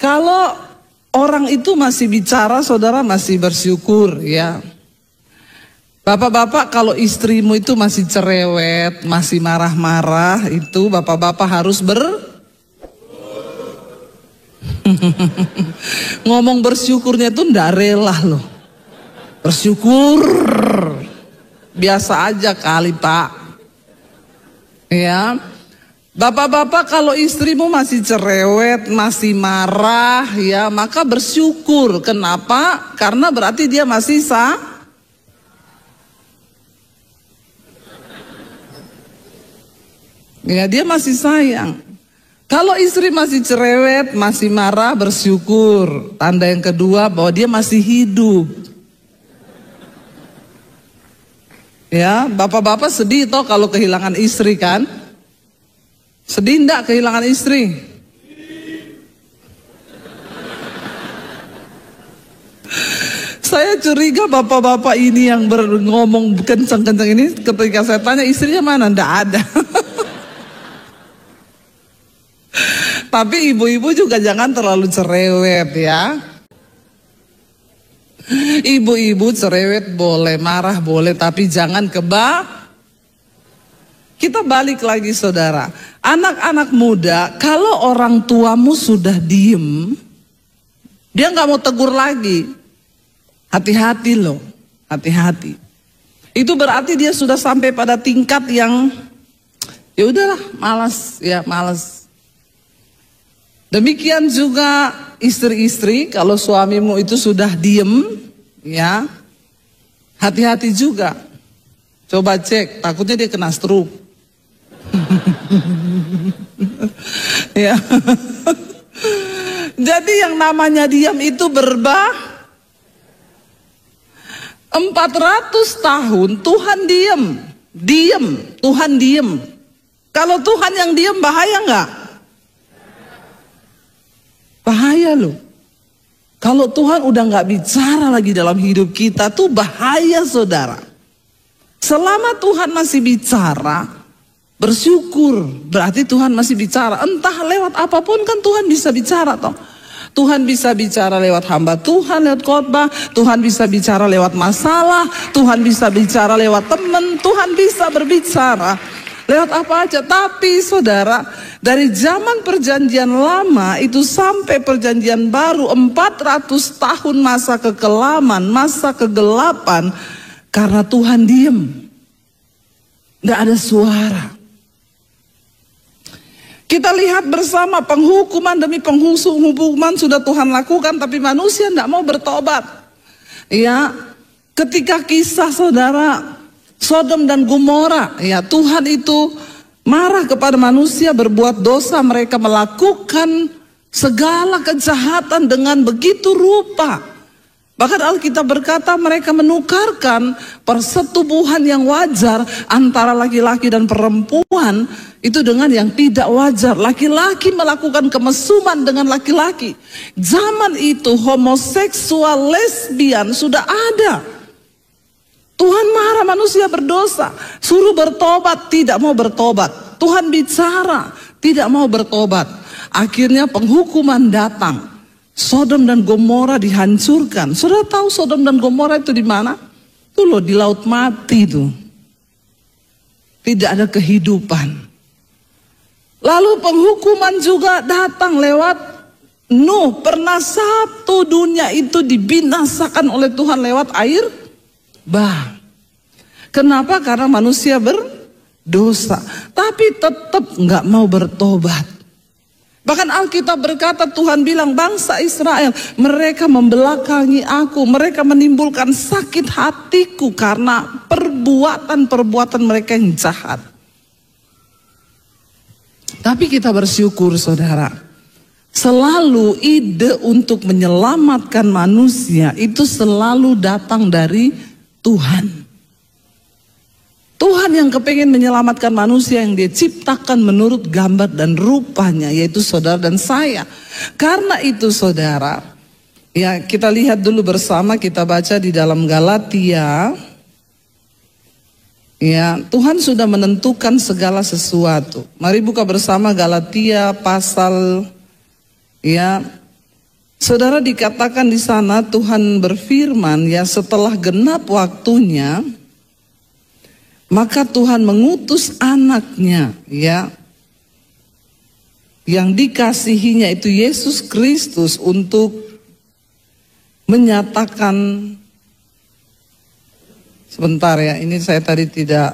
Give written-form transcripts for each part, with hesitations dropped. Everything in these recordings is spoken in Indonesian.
Kalau orang itu masih bicara, saudara masih bersyukur ya. Bapak-bapak, kalau istrimu itu masih cerewet, masih marah-marah, itu bapak-bapak harus ngomong bersyukurnya itu ndak rela loh. Bersyukur biasa aja kali Pak. Ya. Bapak-bapak, kalau istrimu masih cerewet, masih marah ya, maka bersyukur. Kenapa? Karena berarti dia masih ya, dia masih sayang. Kalau istri masih cerewet, masih marah, bersyukur. Tanda yang kedua bahwa dia masih hidup. Ya, bapak-bapak sedih toh kalau kehilangan istri kan? Sedih enggak kehilangan istri? Saya curiga bapak-bapak ini yang ngomong kencang-kencang ini, ketika saya tanya istrinya mana, enggak ada. Tapi ibu-ibu juga jangan terlalu cerewet ya. Ibu-ibu cerewet boleh, marah boleh, tapi jangan Kita balik lagi saudara. Anak-anak muda, kalau orang tuamu sudah diem, dia nggak mau tegur lagi. Hati-hati loh, hati-hati. Itu berarti dia sudah sampai pada tingkat yang ya udahlah, malas. Demikian juga istri-istri, kalau suamimu itu sudah diem, ya, hati-hati juga. Coba cek, takutnya dia kena stroke. Ya. Jadi yang namanya diam itu 400 tahun Tuhan diem, Tuhan diem. Kalau Tuhan yang diem bahaya nggak? Bahaya loh. Kalau Tuhan udah nggak bicara lagi dalam hidup kita tuh bahaya saudara. Selama Tuhan masih bicara, bersyukur, berarti Tuhan masih bicara. Entah lewat apapun kan Tuhan bisa bicara toh. Tuhan bisa bicara lewat hamba Tuhan, lewat khotbah. Tuhan bisa bicara lewat masalah. Tuhan bisa bicara lewat teman. Tuhan bisa berbicara lewat apa aja. Tapi saudara, dari zaman perjanjian lama itu sampai perjanjian baru 400 tahun masa kekelaman, masa kegelapan. Karena Tuhan diem. Nggak ada suara. Kita lihat bersama penghukuman demi penghukuman sudah Tuhan lakukan, tapi manusia tidak mau bertobat. Ya, ketika kisah saudara Sodom dan Gomora, ya Tuhan itu marah kepada manusia berbuat dosa, mereka melakukan segala kejahatan dengan begitu rupa. Bahkan Alkitab berkata mereka menukarkan persetubuhan yang wajar antara laki-laki dan perempuan itu dengan yang tidak wajar. Laki-laki melakukan kemesuman dengan laki-laki. Zaman itu homoseksual, lesbian sudah ada. Tuhan marah manusia berdosa, suruh bertobat, tidak mau bertobat. Tuhan bicara, tidak mau bertobat. Akhirnya penghukuman datang. Sodom dan Gomora dihancurkan. Saudara tahu Sodom dan Gomora itu di mana? Itu loh di laut mati itu. Tidak ada kehidupan. Lalu penghukuman juga datang lewat Nuh. Pernah satu dunia itu dibinasakan oleh Tuhan lewat air bah. Kenapa? Karena manusia berdosa. Tapi tetap nggak mau bertobat. Bahkan Alkitab berkata, Tuhan bilang bangsa Israel, mereka membelakangi aku, mereka menimbulkan sakit hatiku karena perbuatan-perbuatan mereka yang jahat. Tapi kita bersyukur saudara, selalu ide untuk menyelamatkan manusia itu selalu datang dari Tuhan. Tuhan yang kepengen menyelamatkan manusia yang dia ciptakan menurut gambar dan rupanya, yaitu saudara dan saya. Karena itu saudara, ya kita lihat dulu bersama, kita baca di dalam Galatia. Ya, Tuhan sudah menentukan segala sesuatu. Mari buka bersama Galatia pasal ya Saudara, dikatakan di sana Tuhan berfirman ya, setelah genap waktunya maka Tuhan mengutus anaknya ya, yang dikasihinya itu Yesus Kristus untuk menyatakan, sebentar ya, ini saya tadi tidak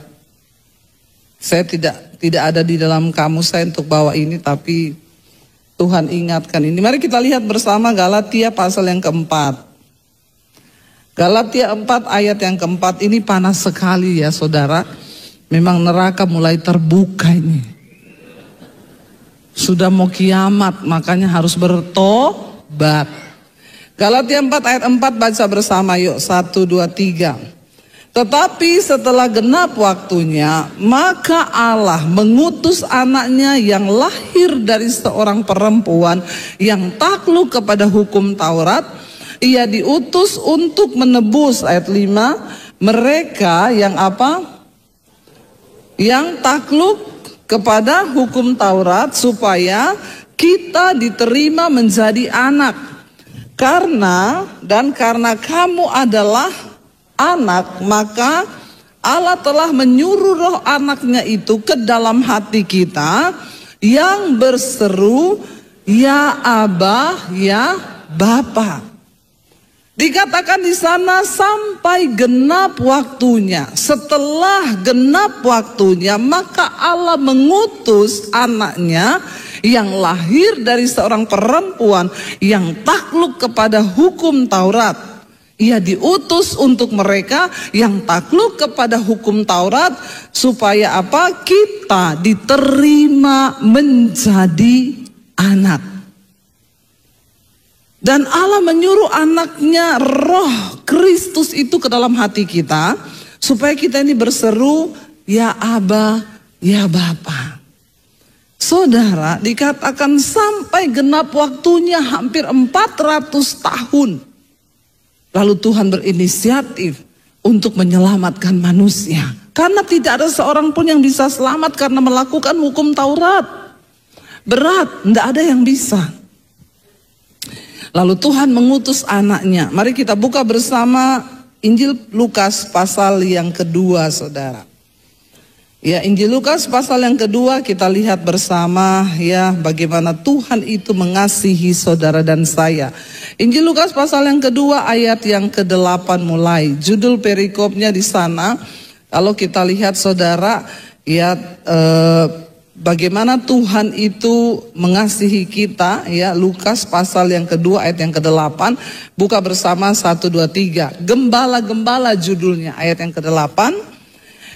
ada di dalam kamus saya untuk bawa ini, tapi Tuhan ingatkan ini. Mari kita lihat bersama Galatia pasal yang keempat. Galatia 4 ayat yang keempat, ini panas sekali ya saudara. Memang neraka mulai terbuka ini. Sudah mau kiamat, makanya harus bertobat. Galatia 4 ayat 4 baca bersama yuk, 1, 2, 3. Tetapi setelah genap waktunya, maka Allah mengutus anaknya yang lahir dari seorang perempuan yang takluk kepada hukum Taurat. Ia diutus untuk menebus, ayat 5, mereka yang apa? Yang takluk kepada hukum Taurat, supaya kita diterima menjadi anak. Karena kamu adalah anak, maka Allah telah menyuruh roh anaknya itu ke dalam hati kita yang berseru, ya Aba, ya Bapa. Dikatakan di sana sampai genap waktunya. Setelah genap waktunya, maka Allah mengutus anaknya yang lahir dari seorang perempuan yang takluk kepada hukum Taurat. Ia diutus untuk mereka yang takluk kepada hukum Taurat, supaya apa? Kita diterima menjadi anak. Dan Allah menyuruh anaknya, roh Kristus itu ke dalam hati kita, supaya kita ini berseru, ya Aba, ya Bapa. Saudara, dikatakan sampai genap waktunya hampir 400 tahun. Lalu Tuhan berinisiatif untuk menyelamatkan manusia. Karena tidak ada seorang pun yang bisa selamat karena melakukan hukum Taurat. Berat, tidak ada yang bisa. Lalu Tuhan mengutus anaknya. Mari kita buka bersama Injil Lukas pasal yang kedua, saudara. Ya, Injil Lukas pasal yang kedua, kita lihat bersama ya bagaimana Tuhan itu mengasihi saudara dan saya. Injil Lukas pasal yang kedua ayat yang ke-8 mulai. Judul perikopnya di sana, kalau kita lihat saudara, ya bagaimana Tuhan itu mengasihi kita ya. Lukas pasal yang kedua ayat yang ke-8. Buka bersama 1, 2, 3. Gembala-gembala judulnya, ayat yang ke-8.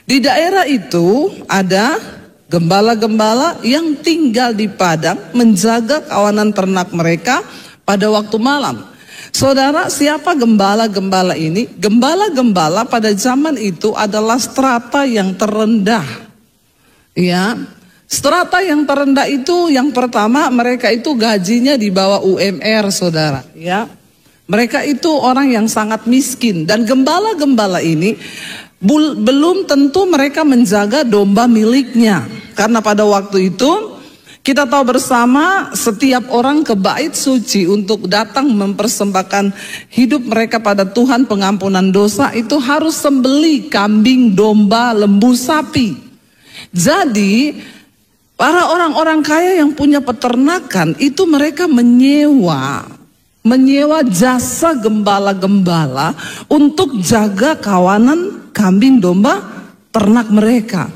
Di daerah itu ada gembala-gembala yang tinggal di padang menjaga kawanan ternak mereka pada waktu malam. Saudara, siapa gembala-gembala ini? Gembala-gembala pada zaman itu adalah strata yang terendah. Ya, strata yang terendah itu yang pertama, mereka itu gajinya di bawah UMR, saudara. Ya, mereka itu orang yang sangat miskin. Dan gembala-gembala ini belum tentu mereka menjaga domba miliknya. Karena pada waktu itu kita tahu bersama, setiap orang ke bait suci untuk datang mempersembahkan hidup mereka pada Tuhan pengampunan dosa itu harus sembelih kambing, domba, lembu, sapi. Jadi para orang-orang kaya yang punya peternakan itu mereka menyewa jasa gembala-gembala untuk jaga kawanan kambing, domba, ternak mereka.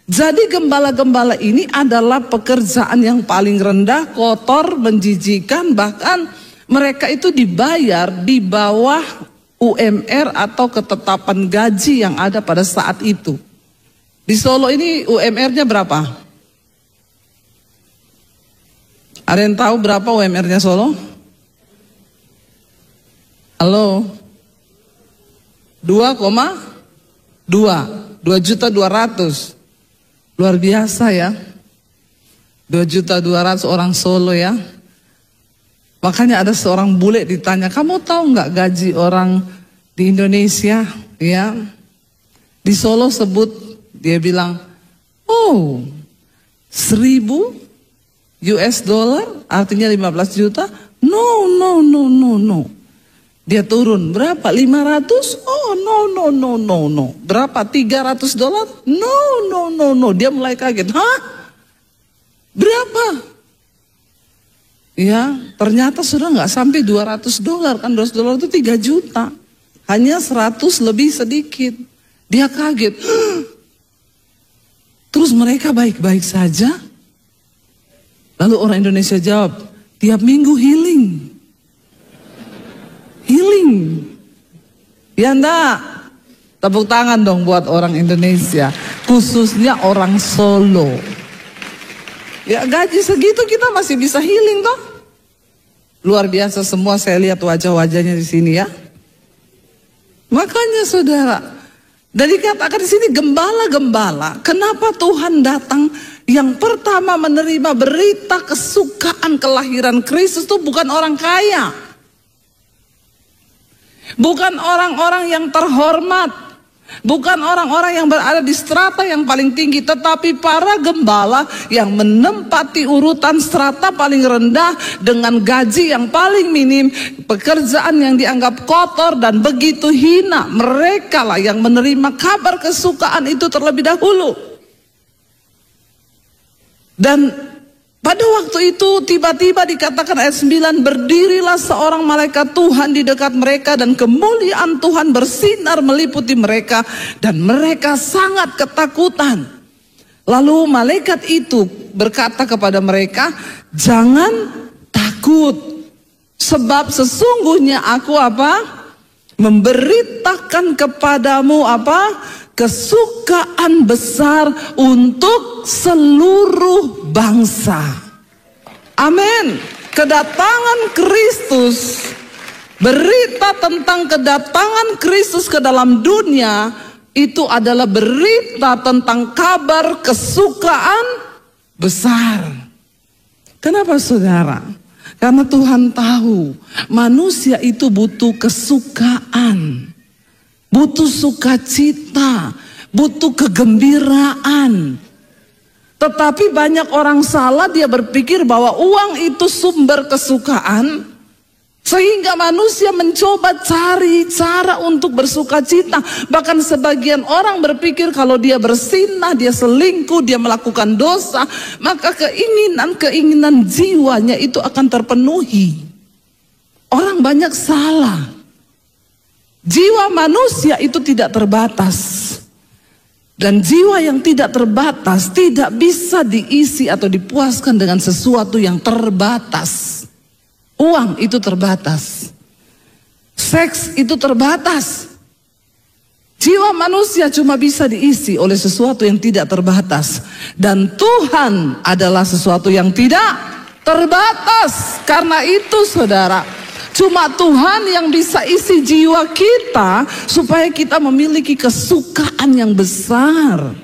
Jadi gembala-gembala ini adalah pekerjaan yang paling rendah, kotor, menjijikan, bahkan mereka itu dibayar di bawah UMR atau ketetapan gaji yang ada pada saat itu. Di Solo ini UMR-nya berapa? Ada yang tahu berapa UMR-nya Solo? Halo? 2,2 Luar biasa ya. 2.200.000 orang Solo ya. Makanya ada seorang bule ditanya, kamu tahu nggak gaji orang di Indonesia? Ya, di Solo sebut, dia bilang, $1.000 artinya 15 juta No, no, no, no, no. Dia turun, berapa? 500? Oh, no, no, no, no, no. Berapa? $300? No, no, no, no. Dia mulai kaget. Hah? Berapa? Ya, ternyata sudah nggak sampai $200. Kan $200 itu 3 juta. Hanya 100 lebih sedikit. Dia kaget. Terus mereka baik-baik saja? Lalu orang Indonesia jawab, tiap minggu healing. Healing. Ya enggak? Tepuk tangan dong buat orang Indonesia. Khususnya orang Solo. Ya gaji segitu kita masih bisa healing toh. Luar biasa semua, saya lihat wajah-wajahnya di sini ya. Makanya saudara, dan dikatakan di sini gembala-gembala. Kenapa Tuhan datang? Yang pertama menerima berita kesukaan kelahiran Kristus itu bukan orang kaya. Bukan orang-orang yang terhormat. Bukan orang-orang yang berada di strata yang paling tinggi. Tetapi para gembala yang menempati urutan strata paling rendah. Dengan gaji yang paling minim. Pekerjaan yang dianggap kotor dan begitu hina. Mereka lah yang menerima kabar kesukaan itu terlebih dahulu. Dan pada waktu itu tiba-tiba dikatakan ayat 9, berdirilah seorang malaikat Tuhan di dekat mereka dan kemuliaan Tuhan bersinar meliputi mereka dan mereka sangat ketakutan. Lalu malaikat itu berkata kepada mereka, jangan takut, sebab sesungguhnya aku apa? Memberitakan kepadamu apa? Kesukaan besar untuk seluruh bangsa. Amin. Kedatangan Kristus, berita tentang kedatangan Kristus ke dalam dunia itu adalah berita tentang kabar kesukaan besar. Kenapa saudara? Karena Tuhan tahu manusia itu butuh kesukaan. Butuh sukacita, butuh kegembiraan. Tetapi banyak orang salah, dia berpikir bahwa uang itu sumber kesukaan. Sehingga manusia mencoba cari cara untuk bersukacita. Bahkan sebagian orang berpikir kalau dia bersinah, dia selingkuh, dia melakukan dosa, maka keinginan jiwanya itu akan terpenuhi. Orang banyak salah. Jiwa manusia itu tidak terbatas. Dan jiwa yang tidak terbatas tidak bisa diisi atau dipuaskan dengan sesuatu yang terbatas. Uang itu terbatas. Seks itu terbatas. Jiwa manusia cuma bisa diisi oleh sesuatu yang tidak terbatas. Dan Tuhan adalah sesuatu yang tidak terbatas. Karena itu saudara, cuma Tuhan yang bisa isi jiwa kita supaya kita memiliki kesukaan yang besar.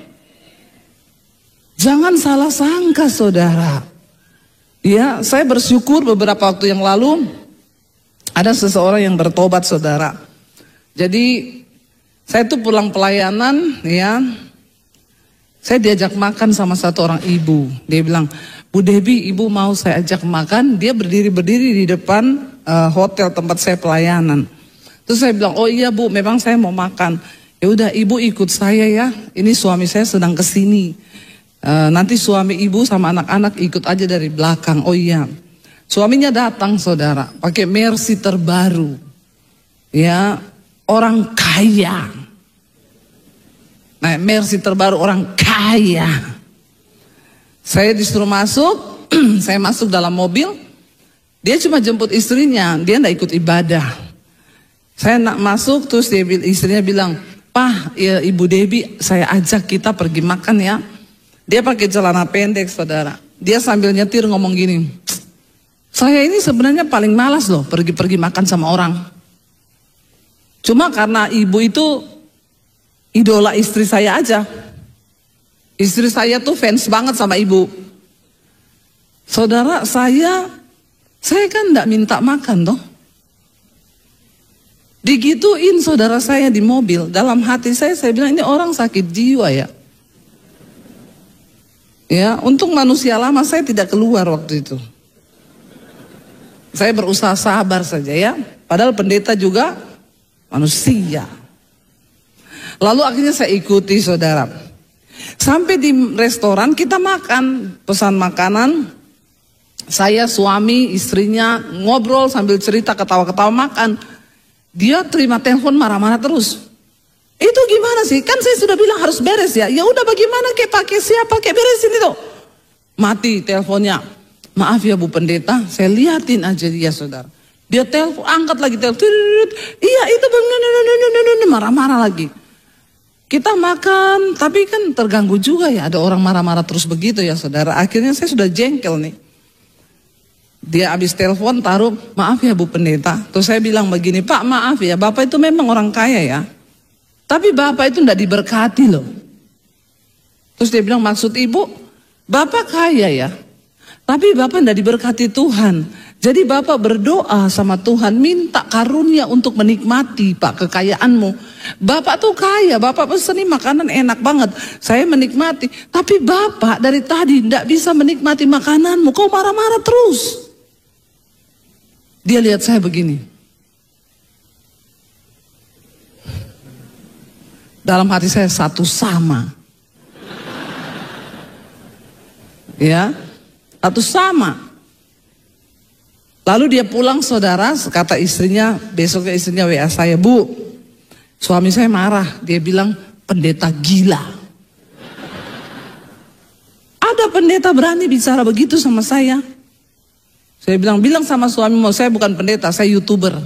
Jangan salah sangka saudara. Ya, saya bersyukur beberapa waktu yang lalu ada seseorang yang bertobat saudara. Jadi saya tuh pulang pelayanan ya. Saya diajak makan sama satu orang ibu. Dia bilang, Bu Debbie, ibu mau saya ajak makan. Dia berdiri di depan hotel tempat saya pelayanan. Terus saya bilang, oh iya Bu, memang saya mau makan. Ya udah ibu ikut saya ya. Ini suami saya sedang kesini. Nanti suami ibu sama anak-anak ikut aja dari belakang. Oh iya. Suaminya datang saudara, pakai Mercy terbaru. Ya, orang kaya. Nah, Mercy terbaru orang kaya. Saya disuruh masuk, saya masuk dalam mobil. Dia cuma jemput istrinya, dia enggak ikut ibadah. Saya nak masuk, terus istrinya bilang, Pak, ya, Ibu Debbie, saya ajak kita pergi makan ya. Dia pakai celana pendek, saudara. Dia sambil nyetir ngomong gini, saya ini sebenarnya paling malas loh pergi-pergi makan sama orang. Cuma karena ibu itu idola istri saya aja. Istri saya tuh fans banget sama ibu. Saudara, saya kan enggak minta makan toh. Digituin saudara saya di mobil. Dalam hati saya bilang ini orang sakit jiwa ya. Ya, untung manusia lama saya tidak keluar waktu itu. Saya berusaha sabar saja ya. Padahal pendeta juga manusia. Lalu akhirnya saya ikuti saudara. Sampai di restoran kita makan, pesan makanan. Saya, suami, istrinya ngobrol sambil cerita, ketawa-ketawa makan. Dia terima telepon marah-marah terus. Itu gimana sih? Kan saya sudah bilang harus beres ya. Ya udah bagaimana pakai siapa beresin itu. Mati teleponnya. Maaf ya Bu Pendeta, saya liatin aja dia saudara. Dia telepon, angkat lagi telepon. Iya itu marah-marah lagi. Kita makan, tapi kan terganggu juga ya. Ada orang marah-marah terus begitu ya saudara. Akhirnya saya sudah jengkel nih. Dia habis telepon taruh, maaf ya Bu Pendeta. Terus saya bilang begini, Pak maaf ya, Bapak itu memang orang kaya ya. Tapi Bapak itu enggak diberkati loh. Terus dia bilang, maksud Ibu, Bapak kaya ya. Tapi Bapak enggak diberkati Tuhan. Jadi Bapak berdoa sama Tuhan, minta karunia untuk menikmati Pak kekayaanmu. Bapak tuh kaya, Bapak pesen makanan enak banget. Saya menikmati. Tapi Bapak dari tadi enggak bisa menikmati makananmu. Kau marah-marah terus. Dia lihat saya begini. Dalam hati saya satu sama. Ya, satu sama. Lalu dia pulang saudara, kata istrinya, besoknya istrinya WA saya, Bu, suami saya marah. Dia bilang, pendeta gila. Ada pendeta berani bicara begitu sama saya. Saya bilang sama suami, mau saya bukan pendeta, saya YouTuber.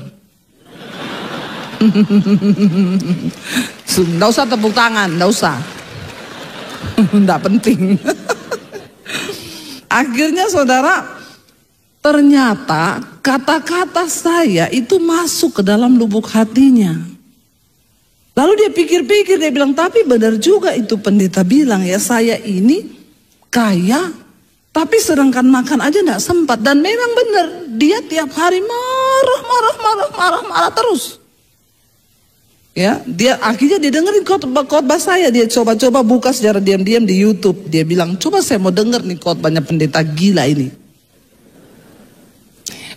Nggak usah tepuk tangan, nggak usah. Nggak penting. Akhirnya saudara, ternyata kata-kata saya itu masuk ke dalam lubuk hatinya. Lalu dia pikir-pikir, dia bilang, tapi benar juga itu pendeta bilang ya, saya ini kaya, tapi sedangkan makan aja nggak sempat. Dan memang benar, dia tiap hari marah terus. Ya, dia akhirnya dia dengerin khotbah saya, dia coba-coba buka secara diam-diam di YouTube. Dia bilang, coba saya mau denger nih khotbahnya pendeta gila ini.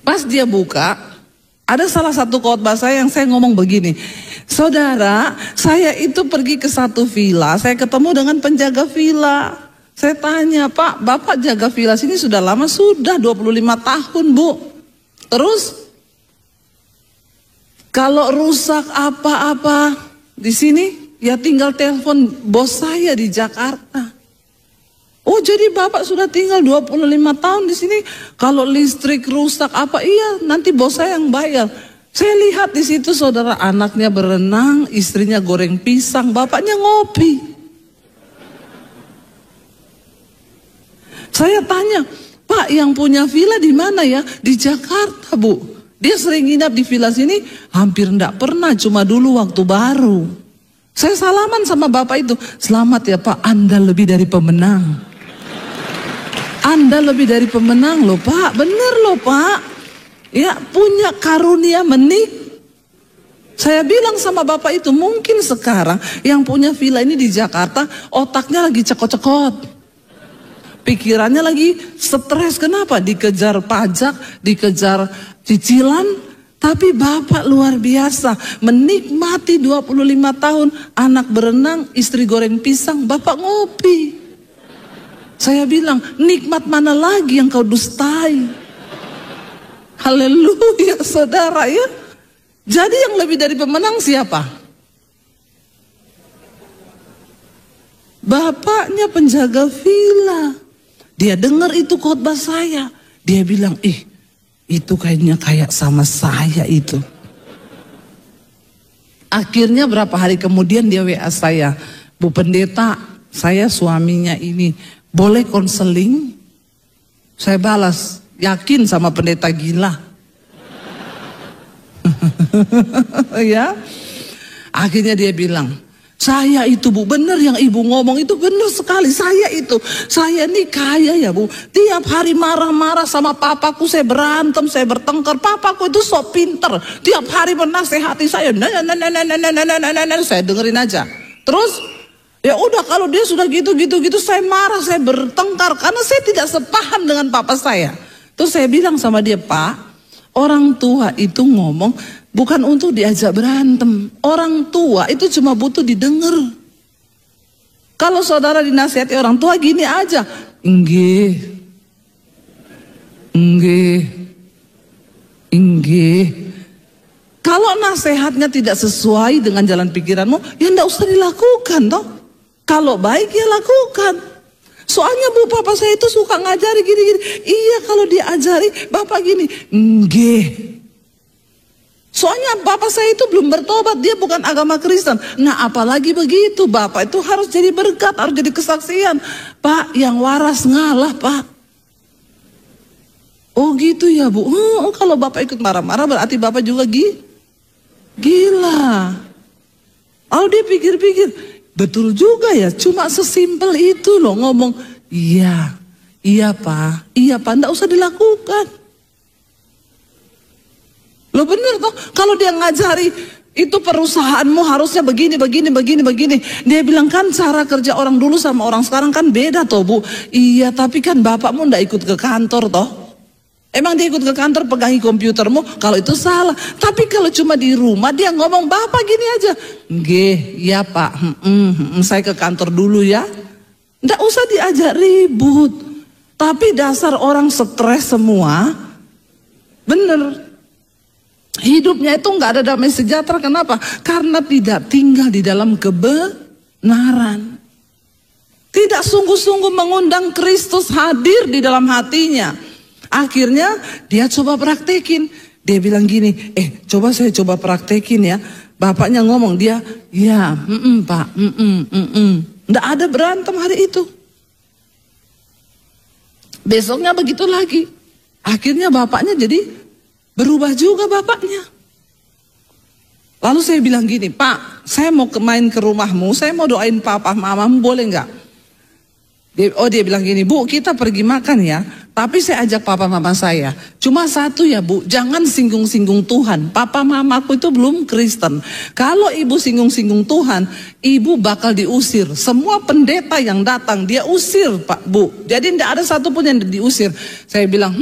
Pas dia buka, ada salah satu khotbah saya yang saya ngomong begini, saudara, saya itu pergi ke satu villa, saya ketemu dengan penjaga villa. Saya tanya, Pak, Bapak jaga villa sini sudah lama? Sudah 25 tahun, Bu. Terus kalau rusak apa-apa di sini, ya tinggal telepon bos saya di Jakarta. Oh, jadi Bapak sudah tinggal 25 tahun di sini. Kalau listrik rusak apa, iya nanti bos saya yang bayar. Saya lihat di situ saudara, anaknya berenang, istrinya goreng pisang, bapaknya ngopi. Saya tanya, Pak yang punya villa di mana ya? Di Jakarta, Bu. Dia sering nginap di villa sini, hampir enggak pernah, cuma dulu waktu baru. Saya salaman sama bapak itu, selamat ya Pak, Anda lebih dari pemenang. Anda lebih dari pemenang loh Pak, bener loh Pak. Ya punya karunia Saya bilang sama bapak itu, mungkin sekarang yang punya villa ini di Jakarta, otaknya lagi cekot-cekot. Pikirannya lagi stres, kenapa? Dikejar pajak, dikejar cicilan. Tapi Bapak luar biasa, menikmati 25 tahun, anak berenang, istri goreng pisang, Bapak ngopi. Saya bilang, nikmat mana lagi yang kau dustai? Haleluya saudara ya. Jadi yang lebih dari pemenang siapa? Bapaknya penjaga villa. Dia dengar itu khotbah saya. Dia bilang, itu kayaknya kayak sama saya itu. Akhirnya berapa hari kemudian dia WA saya, Bu Pendeta, saya suaminya ini, boleh konseling? Saya balas, yakin sama pendeta gila. Ya. Akhirnya dia bilang, saya itu Bu, benar yang Ibu ngomong itu benar sekali. Saya ini kaya ya Bu. Tiap hari marah-marah sama papaku, saya berantem, saya bertengkar. Papaku itu sok pinter. Tiap hari menasehati saya. Saya dengerin aja. Terus, ya udah kalau dia sudah gitu, saya marah, saya bertengkar. Karena saya tidak sepaham dengan papa saya. Terus saya bilang sama dia, Pak, Orang tua itu ngomong bukan untuk diajak berantem. Orang tua itu cuma butuh didengar. Kalau saudara dinasihati orang tua gini aja, enggih, Kalau nasihatnya tidak sesuai dengan jalan pikiranmu, ya enggak usah dilakukan toh. Kalau baik ya lakukan. Soalnya bu, papa saya itu suka ngajari gini-gini. Iya, kalau diajari bapak gini, enggih. Soalnya bapak saya itu belum bertobat, dia bukan agama Kristen. Nah apalagi begitu, bapak itu harus jadi berkat, harus jadi kesaksian. Pak, yang waras ngalah pak. Oh gitu ya bu. Kalau bapak ikut marah-marah berarti bapak juga gila. Kalau dia pikir-pikir, betul juga ya, cuma sesimpel itu loh ngomong, iya pak, enggak usah dilakukan. Lo bener toh, kalau dia ngajari itu perusahaanmu harusnya begini. Dia bilang kan cara kerja orang dulu sama orang sekarang kan beda toh bu. Iya tapi kan bapakmu ndak ikut ke kantor toh. Emang dia ikut ke kantor pegangi komputermu, kalau itu salah. Tapi kalau cuma di rumah dia ngomong bapak gini aja. Nggih, iya pak, saya ke kantor dulu ya. Ndak usah diajak ribut. Tapi dasar orang stres semua, bener. Hidupnya itu nggak ada damai sejahtera. Kenapa? Karena tidak tinggal di dalam kebenaran. Tidak sungguh-sungguh mengundang Kristus hadir di dalam hatinya. Akhirnya dia coba praktekin. Dia bilang gini, coba saya coba praktekin ya. Bapaknya ngomong, dia, ya, pak, nggak ada berantem hari itu. Besoknya begitu lagi. Akhirnya bapaknya jadi berubah juga bapaknya. Lalu saya bilang gini, Pak, saya mau main ke rumahmu, saya mau doain papa mamamu, boleh nggak? Dia bilang gini, Bu, kita pergi makan ya, tapi saya ajak papa mama saya. Cuma satu ya Bu, jangan singgung-singgung Tuhan. Papa mamaku itu belum Kristen. Kalau ibu singgung-singgung Tuhan, ibu bakal diusir. Semua pendeta yang datang dia usir Pak Bu. Jadi tidak ada satupun yang diusir. Saya bilang,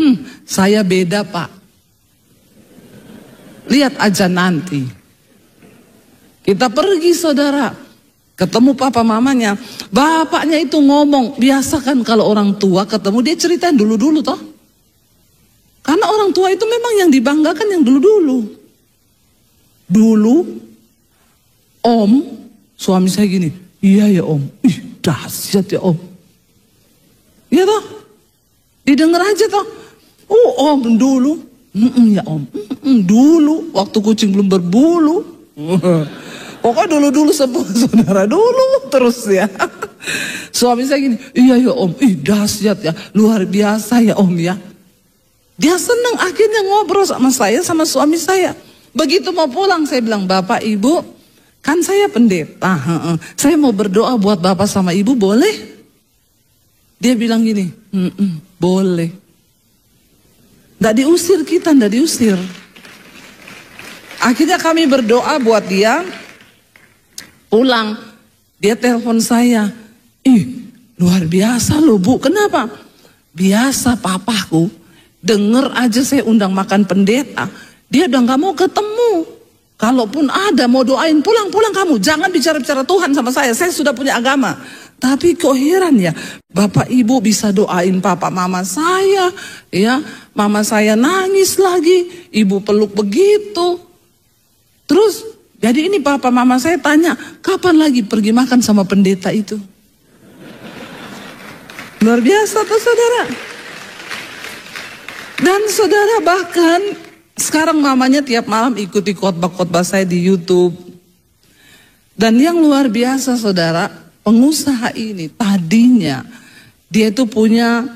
saya beda Pak. Lihat aja nanti. Kita pergi saudara, ketemu papa mamanya. Bapaknya itu ngomong, biasa kan kalau orang tua ketemu dia ceritain dulu-dulu toh. Karena orang tua itu memang yang dibanggakan yang dulu-dulu. Dulu, Om, suami saya gini, iya ya Om, ih dahsyat ya Om. Iya toh, didengar aja toh. Oh Om dulu. Ya Om, dulu waktu kucing belum berbulu. Pokoknya dulu-dulu semua saudara, dulu terus ya. Suami saya gini, iya ya Om, ih dahsyat ya, luar biasa ya Om ya. Dia senang akhirnya ngobrol sama saya, sama suami saya. Begitu mau pulang saya bilang, Bapak Ibu, kan saya pendeta, saya mau berdoa buat Bapak sama Ibu boleh? Dia bilang gini, boleh. Nggak diusir kita, nggak diusir. Akhirnya kami berdoa buat dia. Pulang, dia telepon saya. Ih, luar biasa loh Bu. Kenapa? Biasa papaku, denger aja saya undang makan pendeta, dia udah nggak mau ketemu. Kalaupun ada mau doain, pulang kamu. Jangan bicara-bicara Tuhan sama saya sudah punya agama. Tapi kok heran ya, Bapak Ibu bisa doain papa mama saya, ya, mama saya nangis lagi, ibu peluk begitu. Terus, jadi ini papa mama saya tanya, kapan lagi pergi makan sama pendeta itu? Luar biasa tuh saudara. Dan saudara bahkan, sekarang mamanya tiap malam ikuti khotbah-khotbah saya di YouTube. Dan yang luar biasa saudara, pengusaha ini tadinya dia itu punya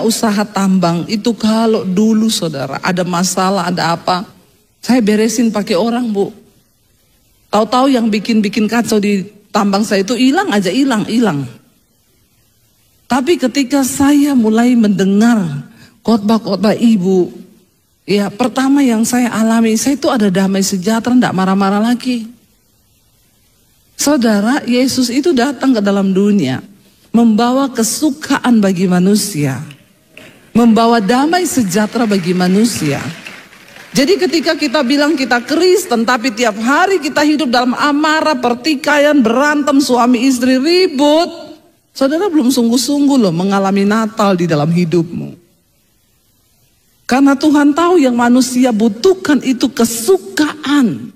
usaha tambang. Itu kalau dulu saudara ada masalah, ada apa, saya beresin pakai orang Bu. Tahu-tahu yang bikin kacau di tambang saya itu hilang aja, hilang. Tapi ketika saya mulai mendengar khotbah-khotbah ibu, ya pertama yang saya alami, saya itu ada damai sejahtera, tidak marah-marah lagi. Saudara, Yesus itu datang ke dalam dunia membawa kesukaan bagi manusia. Membawa damai sejahtera bagi manusia. Jadi ketika kita bilang kita Kristen, tapi tiap hari kita hidup dalam amarah, pertikaian, berantem, suami istri ribut, saudara belum sungguh-sungguh loh mengalami Natal di dalam hidupmu. Karena Tuhan tahu yang manusia butuhkan itu kesukaan.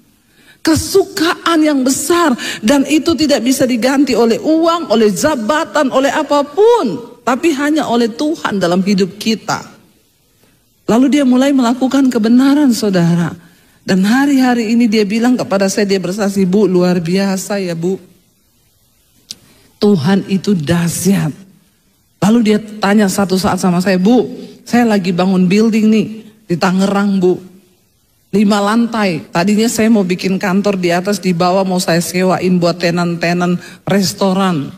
Kesukaan yang besar. Dan itu tidak bisa diganti oleh uang, oleh jabatan, oleh apapun. Tapi hanya oleh Tuhan dalam hidup kita. Lalu dia mulai melakukan kebenaran, saudara. Dan hari-hari ini dia bilang kepada saya, dia bersaksi, Bu, luar biasa ya Bu. Tuhan itu dahsyat. Lalu dia tanya satu saat sama saya, Bu, saya lagi bangun building nih di Tangerang Bu. 5 lantai. Tadinya saya mau bikin kantor di atas, di bawah mau saya sewain buat tenan-tenan restoran.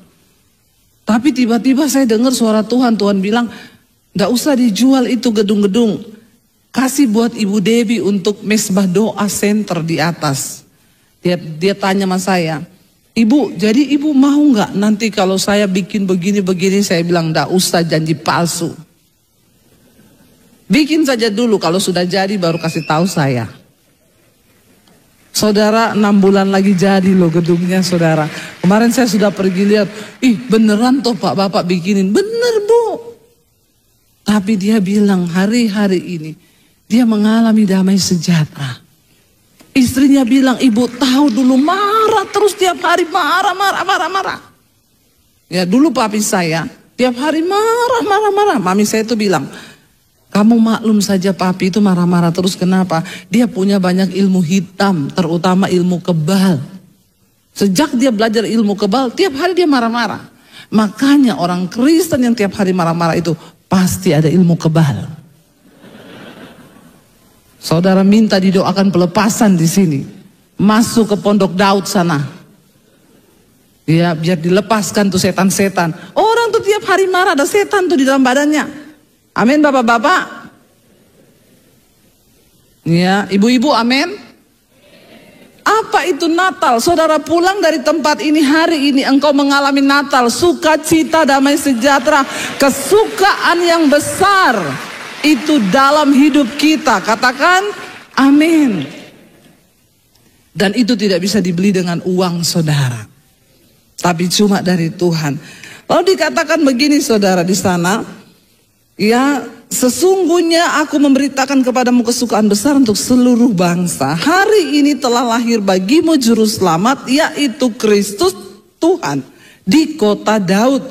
Tapi tiba-tiba saya dengar suara Tuhan. Tuhan bilang, nggak usah dijual itu gedung-gedung. Kasih buat Ibu Debbie untuk mesbah doa center di atas. Dia tanya sama saya, Ibu, jadi Ibu mau nggak nanti kalau saya bikin begini-begini? Saya bilang, nggak usah, janji palsu. Bikin saja dulu, kalau sudah jadi baru kasih tahu saya. Saudara, 6 bulan lagi jadi loh gedungnya, saudara. Kemarin saya sudah pergi lihat, beneran toh Pak Bapak bikinin? Bener Bu. Tapi dia bilang hari-hari ini dia mengalami damai sejahtera. Istrinya bilang, Ibu tahu dulu marah terus tiap hari, marah. Ya dulu papi saya tiap hari marah. Mami saya itu bilang, kamu maklum saja papi itu marah-marah terus, kenapa? Dia punya banyak ilmu hitam, terutama ilmu kebal. Sejak dia belajar ilmu kebal, tiap hari dia marah-marah. Makanya orang Kristen yang tiap hari marah-marah itu pasti ada ilmu kebal. Saudara minta didoakan pelepasan di sini. Masuk ke Pondok Daud sana. Ya, biar dilepaskan tuh setan-setan. Orang tuh tiap hari marah, ada setan tuh di dalam badannya. Amin Bapak-bapak. Ya, ibu-ibu amin. Apa itu Natal? Saudara pulang dari tempat ini hari ini, engkau mengalami Natal, sukacita, damai sejahtera, kesukaan yang besar itu dalam hidup kita. Katakan amin. Dan itu tidak bisa dibeli dengan uang, saudara, tapi cuma dari Tuhan. Lalu dikatakan begini, saudara, di sana, ya, sesungguhnya aku memberitakan kepadamu kesukaan besar untuk seluruh bangsa. Hari ini telah lahir bagimu juru selamat, yaitu Kristus Tuhan di kota Daud.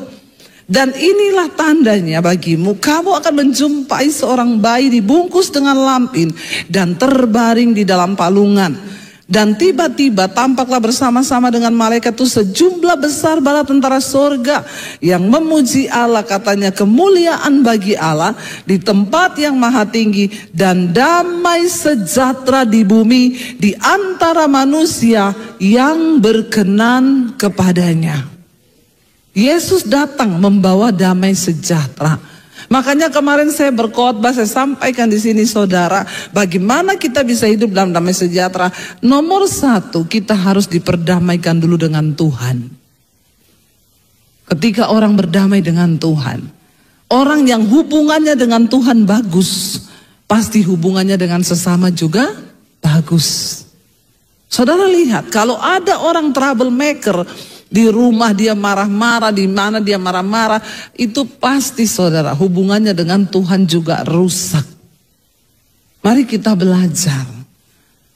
Dan inilah tandanya bagimu, kamu akan menjumpai seorang bayi dibungkus dengan lampin dan terbaring di dalam palungan. Dan tiba-tiba tampaklah bersama-sama dengan malaikat itu sejumlah besar bala tentara sorga yang memuji Allah, katanya kemuliaan bagi Allah di tempat yang maha tinggi dan damai sejahtera di bumi di antara manusia yang berkenan kepadanya. Yesus datang membawa damai sejahtera. Makanya kemarin saya berkhotbah, saya sampaikan di sini, saudara, bagaimana kita bisa hidup dalam damai sejahtera. Nomor 1, kita harus diperdamaikan dulu dengan Tuhan. Ketika orang berdamai dengan Tuhan, orang yang hubungannya dengan Tuhan bagus, pasti hubungannya dengan sesama juga bagus. Saudara lihat, kalau ada orang troublemaker, di rumah dia marah-marah, di mana dia marah-marah, itu pasti, saudara, hubungannya dengan Tuhan juga rusak. Mari kita belajar.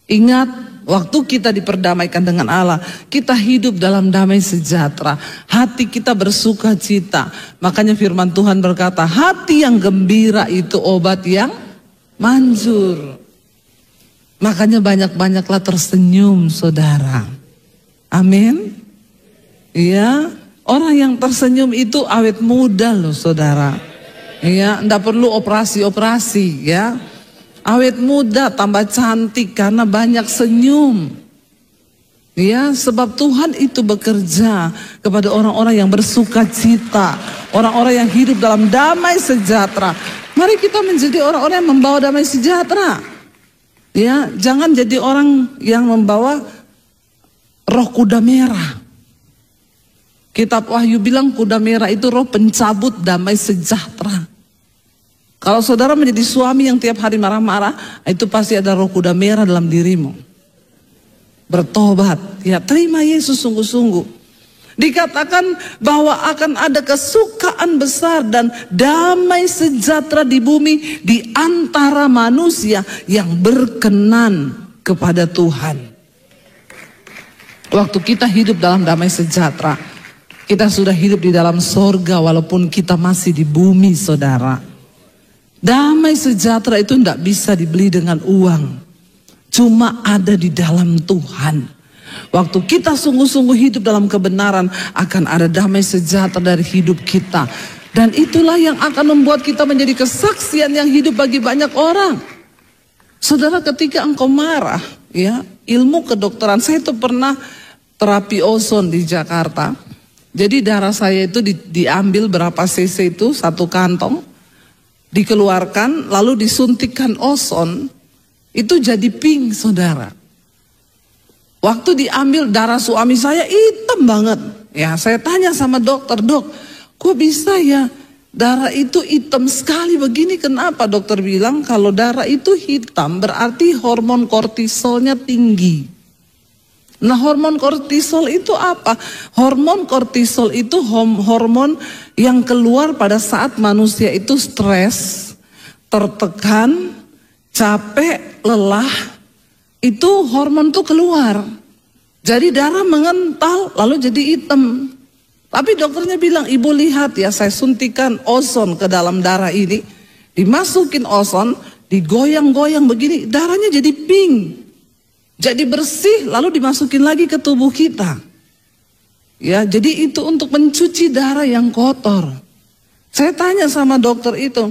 Ingat, waktu kita diperdamaikan dengan Allah, kita hidup dalam damai sejahtera. Hati kita bersuka cita. Makanya firman Tuhan berkata, hati yang gembira itu obat yang manjur. Makanya banyak-banyaklah tersenyum, saudara. Amin. Ya, orang yang tersenyum itu awet muda loh, saudara. Ya, enggak perlu operasi-operasi, ya. Awet muda, tambah cantik karena banyak senyum. Ya, sebab Tuhan itu bekerja kepada orang-orang yang bersuka cita, orang-orang yang hidup dalam damai sejahtera. Mari kita menjadi orang-orang yang membawa damai sejahtera. Ya, jangan jadi orang yang membawa roh kuda merah. Kitab Wahyu bilang kuda merah itu roh pencabut damai sejahtera. Kalau saudara menjadi suami yang tiap hari marah-marah, itu pasti ada roh kuda merah dalam dirimu. Bertobat, ya terima Yesus sungguh-sungguh. Dikatakan bahwa akan ada kesukaan besar dan damai sejahtera di bumi di antara manusia yang berkenan kepada Tuhan. Waktu kita hidup dalam damai sejahtera, kita sudah hidup di dalam sorga walaupun kita masih di bumi, saudara. Damai sejahtera itu tidak bisa dibeli dengan uang. Cuma ada di dalam Tuhan. Waktu kita sungguh-sungguh hidup dalam kebenaran, akan ada damai sejahtera dari hidup kita. Dan itulah yang akan membuat kita menjadi kesaksian yang hidup bagi banyak orang. Saudara, ketika engkau marah, ya, ilmu kedokteran, saya itu pernah terapi ozon di Jakarta. Jadi darah saya itu diambil berapa cc itu, satu kantong, dikeluarkan, lalu disuntikkan ozon, itu jadi pink, saudara. Waktu diambil darah suami saya hitam banget. Ya, saya tanya sama dokter, dok, kok bisa ya darah itu hitam sekali begini? Kenapa? Dokter bilang kalau darah itu hitam berarti hormon kortisolnya tinggi. Nah, hormon kortisol itu apa? Hormon kortisol itu hormon yang keluar pada saat manusia itu stres, tertekan, capek, lelah. Itu hormon tuh keluar. Jadi darah mengental lalu jadi hitam. Tapi dokternya bilang, ibu lihat ya, saya suntikan ozon ke dalam darah ini. Dimasukin ozon, digoyang-goyang begini, darahnya jadi pink. Jadi bersih, lalu dimasukin lagi ke tubuh kita. Ya, jadi itu untuk mencuci darah yang kotor. Saya tanya sama dokter itu,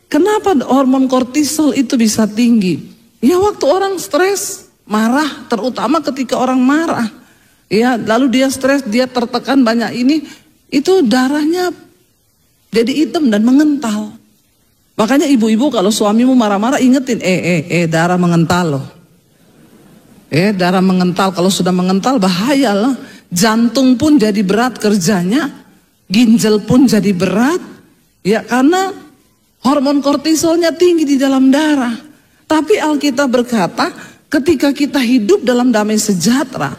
kenapa hormon kortisol itu bisa tinggi? Ya, waktu orang stres, marah, terutama ketika orang marah. Ya, lalu dia stres, dia tertekan banyak ini, itu darahnya jadi hitam dan mengental. Makanya ibu-ibu kalau suamimu marah-marah ingetin, darah mengental loh. Darah mengental, kalau sudah mengental bahaya loh. Jantung pun jadi berat kerjanya, ginjal pun jadi berat. Ya, karena hormon kortisolnya tinggi di dalam darah. Tapi Alkitab berkata, ketika kita hidup dalam damai sejahtera,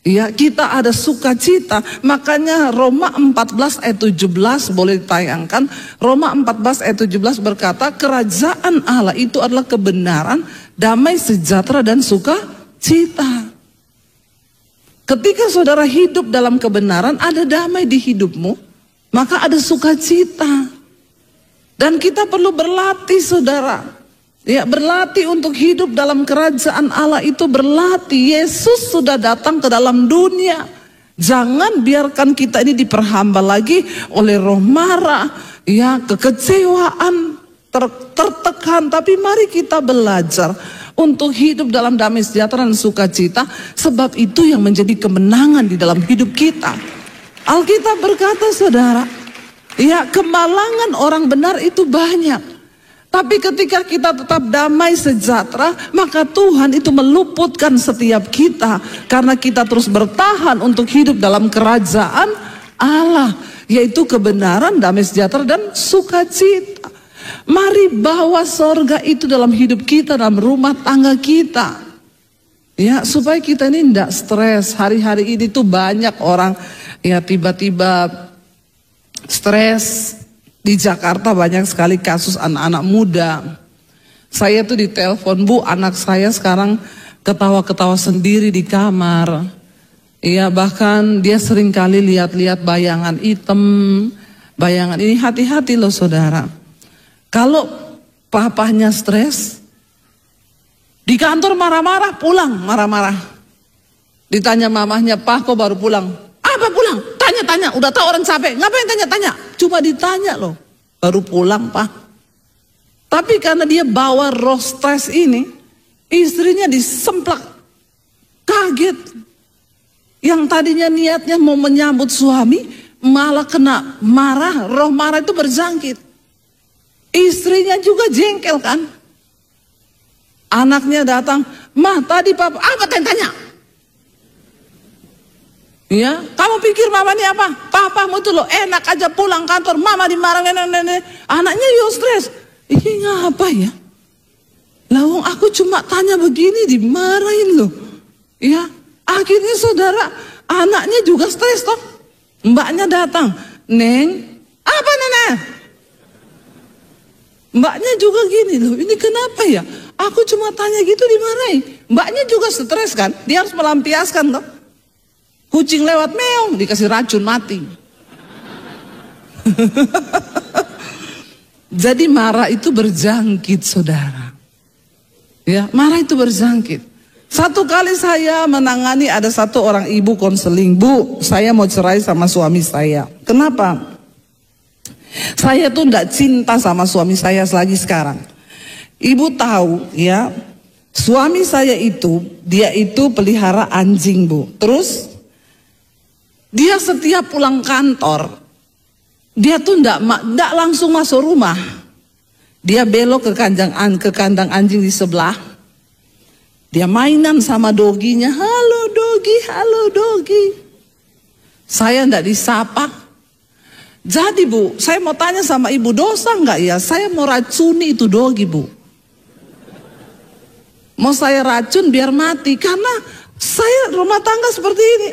ya, kita ada sukacita. Makanya Roma 14 ayat 17 boleh ditayangkan. Roma 14 ayat 17 berkata, kerajaan Allah itu adalah kebenaran, damai sejahtera dan sukacita. Ketika saudara hidup dalam kebenaran, ada damai di hidupmu, maka ada sukacita. Dan kita perlu berlatih, saudara. Ya, berlatih untuk hidup dalam kerajaan Allah itu berlatih. Yesus sudah datang ke dalam dunia. Jangan biarkan kita ini diperhamba lagi oleh roh marah, ya, kekecewaan, tertekan. Tapi mari kita belajar untuk hidup dalam damai sejahtera dan sukacita, sebab itu yang menjadi kemenangan di dalam hidup kita. Alkitab berkata, saudara, ya, kemalangan orang benar itu banyak. Tapi ketika kita tetap damai sejahtera, maka Tuhan itu meluputkan setiap kita. Karena kita terus bertahan untuk hidup dalam kerajaan Allah, yaitu kebenaran, damai sejahtera dan sukacita. Mari bawa sorga itu dalam hidup kita, dalam rumah tangga kita. Ya, supaya kita ini tidak stres. Hari-hari ini tuh banyak orang ya tiba-tiba stres. Di Jakarta banyak sekali kasus anak-anak muda. Saya tuh ditelepon, Bu, anak saya sekarang ketawa-ketawa sendiri di kamar. Iya, bahkan dia sering kali lihat-lihat bayangan hitam. Bayangan ini, hati-hati loh saudara. Kalau papahnya stres, di kantor marah-marah, pulang marah-marah. Ditanya mamahnya, Pak kok baru pulang? Apa pulang? Tanya-tanya, udah tahu orang capek, ngapain tanya-tanya? Cuma ditanya loh, baru pulang Pak. Tapi karena dia bawa roh stres ini, istrinya disemplak, kaget. Yang tadinya niatnya mau menyambut suami, malah kena marah, roh marah itu berjangkit. Istrinya juga jengkel kan. Anaknya datang, "Mah tadi papa, apa tanya? Ya, kamu pikir mama ini apa? Papamu itu loh enak aja pulang kantor, mama dimarah nenek-nenek. Anaknya yo stres. ini ngapa ya? Lawang aku cuma tanya begini dimarahin loh. Ya, akhirnya saudara, anaknya juga stres toh. Mbaknya datang, Neng, apa Nenek? Mbaknya juga gini loh, ini kenapa ya? Aku cuma tanya gitu dimarahin. Mbaknya juga stres kan, dia harus melampiaskan toh. Kucing lewat meong, dikasih racun mati. Jadi marah itu berjangkit saudara. Ya, marah itu berjangkit. Satu kali saya menangani ada satu orang ibu konseling. Bu, saya mau cerai sama suami saya. Kenapa? Saya tuh enggak cinta sama suami saya lagi sekarang. Ibu tahu ya, suami saya itu, dia itu pelihara anjing bu. Terus, dia setiap pulang kantor, dia tuh enggak langsung masuk rumah. Dia belok ke kandang anjing di sebelah. Dia mainan sama doginya. Halo dogi, halo dogi. Saya enggak disapa. Jadi bu, saya mau tanya sama ibu, dosa enggak ya? Saya mau racuni itu dogi bu. Mau saya racun biar mati. Karena saya rumah tangga seperti ini.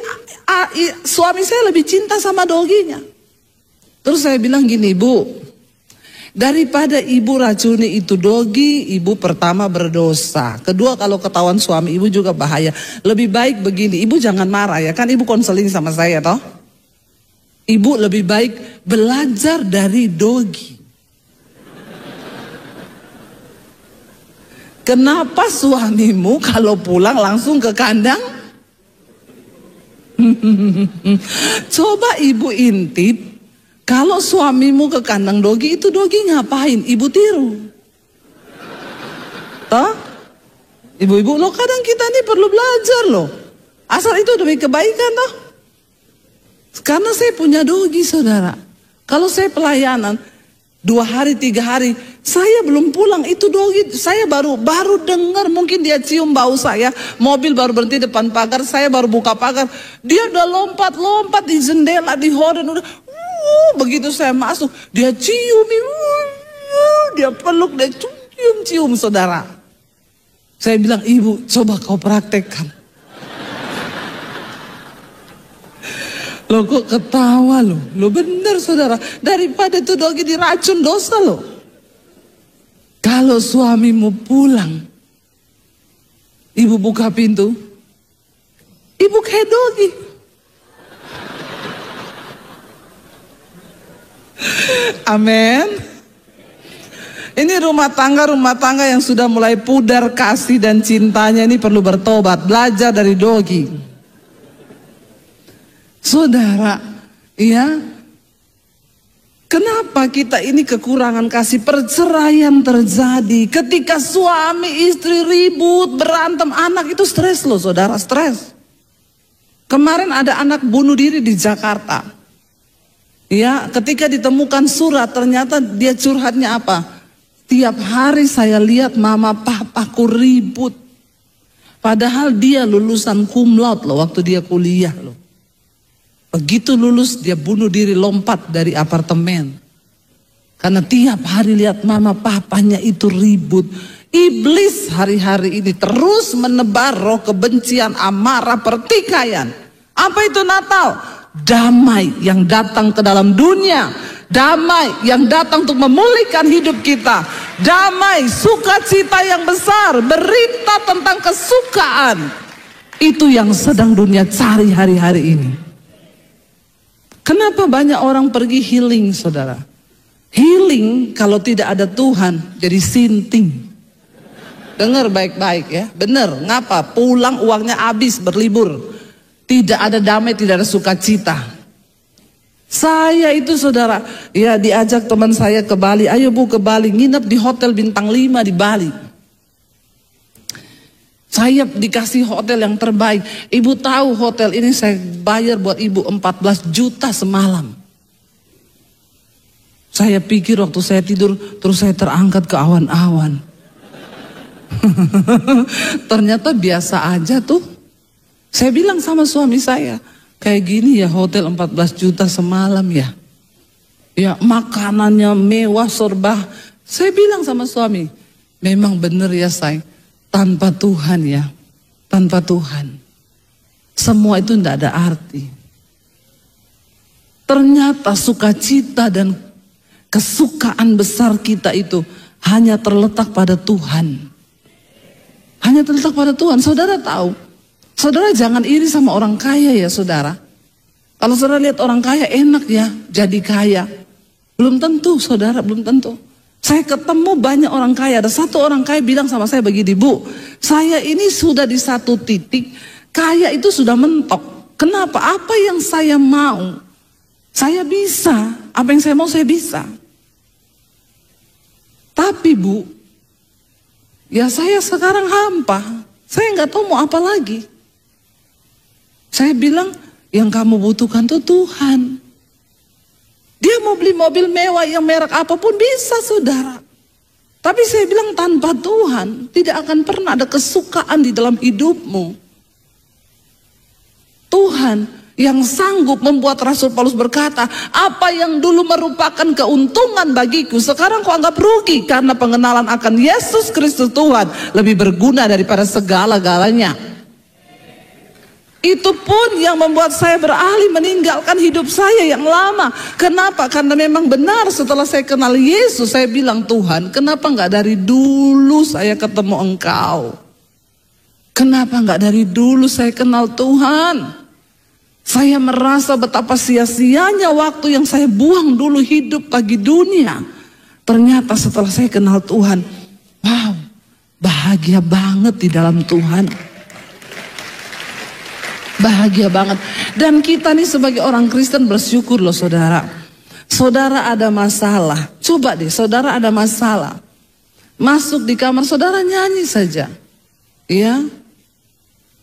Suami saya lebih cinta sama doginya. Terus saya bilang gini, bu, daripada ibu racuni itu dogi, ibu pertama berdosa. Kedua, kalau ketahuan suami ibu juga bahaya. Lebih baik begini, ibu jangan marah ya, kan ibu konseling sama saya toh. Ibu lebih baik belajar dari dogi. Kenapa suamimu kalau pulang langsung ke kandang? Coba ibu intip. Kalau suamimu ke kandang dogi, itu dogi ngapain? Ibu tiru. Toh? Ibu-ibu, loh kadang kita ini perlu belajar loh. Asal itu demi kebaikan toh. Karena saya punya dogi saudara. Kalau saya pelayanan, 2 hari, 3 hari, saya belum pulang, itu dogi. Saya baru dengar, mungkin dia cium bau saya. Mobil baru berhenti depan pagar, saya baru buka pagar. Dia udah lompat-lompat di jendela, di horden, udah. Begitu saya masuk, dia cium, dia peluk, dia cium saudara. Saya bilang, ibu coba kau praktekkan. Loh kok ketawa loh, bener saudara. Daripada itu dogi diracun, dosa loh. Kalau suamimu pulang, ibu buka pintu, ibu kayak dogi. Amin. Ini rumah tangga yang sudah mulai pudar kasih dan cintanya ini perlu bertobat, belajar dari dogi. Saudara, ya, kenapa kita ini kekurangan kasih? Perceraian terjadi ketika suami istri ribut, berantem, anak itu stres loh saudara, stres. Kemarin ada anak bunuh diri di Jakarta. Ya, ketika ditemukan surat, ternyata dia curhatnya apa? Tiap hari saya lihat mama papaku ribut. Padahal dia lulusan cum laude loh waktu dia kuliah loh. Begitu lulus dia bunuh diri, lompat dari apartemen. Karena tiap hari lihat mama papanya itu ribut. Iblis hari-hari ini terus menebar roh kebencian, amarah, pertikaian. Apa itu Natal? Damai yang datang ke dalam dunia, damai yang datang untuk memulihkan hidup kita, damai, sukacita yang besar, berita tentang kesukaan. Itu yang sedang dunia cari hari-hari ini. Kenapa banyak orang pergi healing saudara? Healing kalau tidak ada Tuhan jadi sinting. Dengar baik-baik ya, benar. Ngapa? Pulang uangnya habis berlibur. Tidak ada damai, tidak ada sukacita. Saya itu saudara, ya diajak teman saya ke Bali. Ayo bu ke Bali, nginep di hotel bintang 5 di Bali. Saya dikasih hotel yang terbaik. Ibu tahu hotel ini saya bayar buat ibu 14 juta semalam. Saya pikir waktu saya tidur, terus saya terangkat ke awan-awan. Ternyata biasa aja tuh. Saya bilang sama suami saya, kayak gini ya hotel 14 juta semalam ya. Ya makanannya mewah, serba Saya bilang sama suami, memang benar ya say, tanpa Tuhan ya, tanpa Tuhan. Semua itu tidak ada arti. Ternyata sukacita dan kesukaan besar kita itu hanya terletak pada Tuhan. Hanya terletak pada Tuhan. Saudara tahu, saudara jangan iri sama orang kaya ya saudara. Kalau saudara lihat orang kaya enak ya jadi kaya. Belum tentu saudara, belum tentu. Saya ketemu banyak orang kaya. Ada satu orang kaya bilang sama saya begini, Bu, saya ini sudah di satu titik, kaya itu sudah mentok. Kenapa? Apa yang saya mau, saya bisa. Apa yang saya mau, saya bisa. Tapi Bu, ya saya sekarang hampa. Saya nggak tahu mau apa lagi. Saya bilang, yang kamu butuhkan tuh Tuhan. Dia mau beli mobil mewah yang merek apapun bisa saudara. Tapi saya bilang tanpa Tuhan tidak akan pernah ada kesukaan di dalam hidupmu. Tuhan yang sanggup membuat Rasul Paulus berkata, apa yang dulu merupakan keuntungan bagiku sekarang kau anggap rugi karena pengenalan akan Yesus Kristus Tuhan lebih berguna daripada segala-galanya. Itu pun yang membuat saya beralih meninggalkan hidup saya yang lama. Kenapa? Karena memang benar setelah saya kenal Yesus, saya bilang, Tuhan, kenapa nggak dari dulu saya ketemu Engkau? Kenapa nggak dari dulu saya kenal Tuhan? Saya merasa betapa sia-sianya waktu yang saya buang dulu hidup bagi dunia. Ternyata setelah saya kenal Tuhan, wow, bahagia banget di dalam Tuhan. Bahagia banget. Dan kita nih sebagai orang Kristen bersyukur loh saudara. Saudara ada masalah. Coba deh saudara ada masalah. Masuk di kamar saudara nyanyi saja. Ya.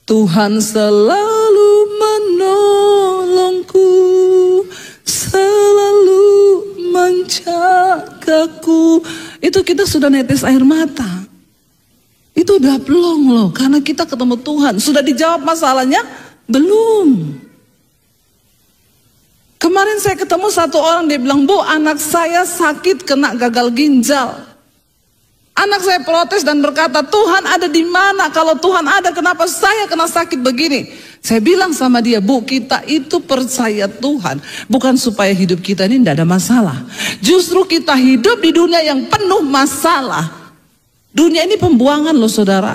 Tuhan selalu menolongku. Selalu menjagaku. Itu kita sudah netes air mata. Itu udah plong loh. Karena kita ketemu Tuhan. Sudah dijawab masalahnya? Belum. Kemarin saya ketemu satu orang, dia bilang, Bu, anak saya sakit kena gagal ginjal. Anak saya protes dan berkata, Tuhan ada di mana? Kalau Tuhan ada, kenapa saya kena sakit begini? Saya bilang sama dia, Bu, kita itu percaya Tuhan, bukan supaya hidup kita ini tidak ada masalah. Justru kita hidup di dunia yang penuh masalah. Dunia ini pembuangan loh saudara.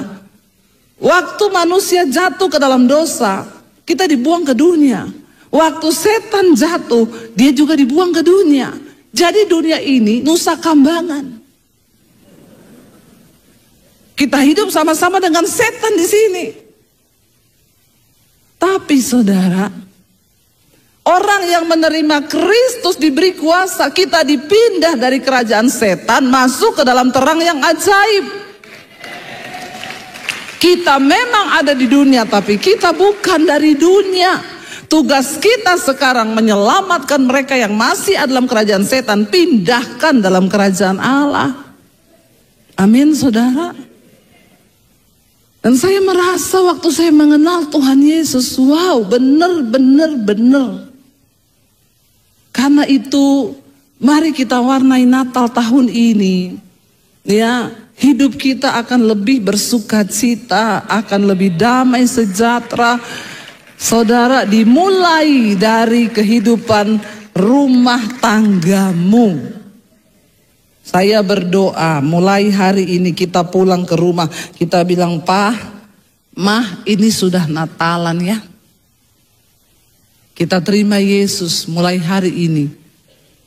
Waktu manusia jatuh ke dalam dosa, kita dibuang ke dunia. Waktu setan jatuh, dia juga dibuang ke dunia. Jadi dunia ini nusa kambangan. Kita hidup sama-sama dengan setan di sini. Tapi saudara, orang yang menerima Kristus diberi kuasa, kita dipindah dari kerajaan setan masuk ke dalam terang yang ajaib. Kita memang ada di dunia, tapi kita bukan dari dunia. Tugas kita sekarang menyelamatkan mereka yang masih ada dalam kerajaan setan, pindahkan dalam kerajaan Allah. Amin saudara. Dan saya merasa waktu saya mengenal Tuhan Yesus, wow, benar. Karena itu, mari kita warnai Natal tahun ini. Ya, hidup kita akan lebih bersukacita, akan lebih damai sejahtera. Saudara, dimulai dari kehidupan rumah tanggamu. Saya berdoa mulai hari ini kita pulang ke rumah, kita bilang, Pak, Mah, ini sudah Natalan ya. Kita terima Yesus mulai hari ini.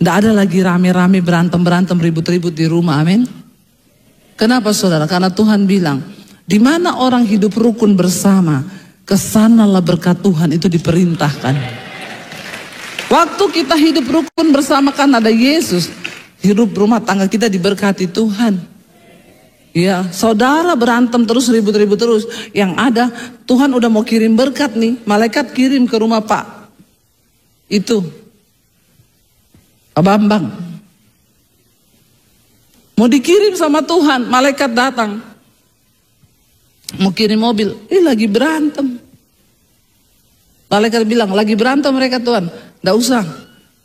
Tidak ada lagi rame-rame berantem-berantem ribut-ribut di rumah, amin. Kenapa saudara? Karena Tuhan bilang, di mana orang hidup rukun bersama, kesanalah berkat Tuhan itu diperintahkan. Waktu kita hidup rukun bersama kan ada Yesus, hidup rumah tangga kita diberkati Tuhan. Ya, saudara berantem terus, ribut-ribut terus, yang ada Tuhan udah mau kirim berkat nih, malaikat kirim ke rumah Pak itu Pak Bambang. Mau dikirim sama Tuhan, malaikat datang. Mau kirim mobil, lagi berantem. Malaikat bilang, lagi berantem mereka Tuhan. Nggak usah,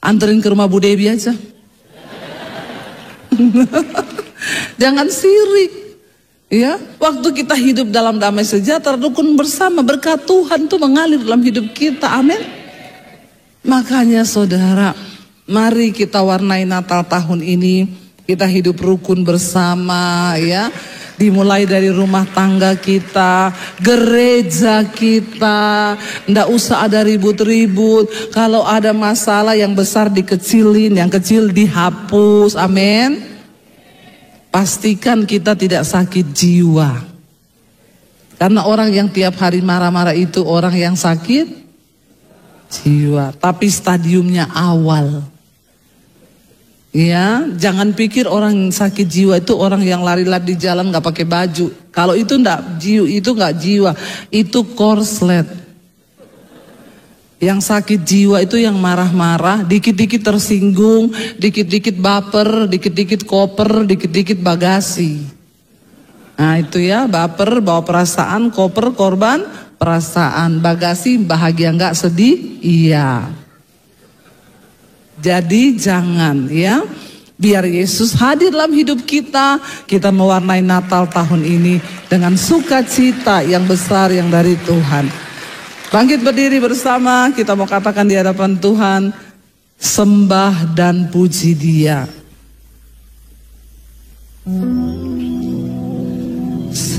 anterin ke rumah Bu Dewi aja. Jangan sirik. Ya, waktu kita hidup dalam damai sejahtera, rukun bersama, berkat Tuhan itu mengalir dalam hidup kita. Amin. Makanya saudara, mari kita warnai Natal tahun ini. Kita hidup rukun bersama, ya. Dimulai dari rumah tangga kita, gereja kita. Nggak usah ada ribut-ribut. Kalau ada masalah yang besar dikecilin, yang kecil dihapus. Amin. Pastikan kita tidak sakit jiwa. Karena orang yang tiap hari marah-marah itu orang yang sakit jiwa. Tapi stadiumnya awal. Ya, jangan pikir orang sakit jiwa itu orang yang lari-lari di jalan gak pakai baju. Kalau itu nggak jiwa, itu korslet. Yang sakit jiwa itu yang marah-marah, dikit-dikit tersinggung, dikit-dikit baper, dikit-dikit koper, dikit-dikit bagasi. Nah itu ya, baper bawa perasaan, koper korban perasaan, bagasi bahagia nggak sedih, iya. Jadi jangan ya, biar Yesus hadir dalam hidup kita, kita mewarnai Natal tahun ini dengan sukacita yang besar yang dari Tuhan. Bangkit berdiri bersama, kita mau katakan di hadapan Tuhan, sembah dan puji Dia.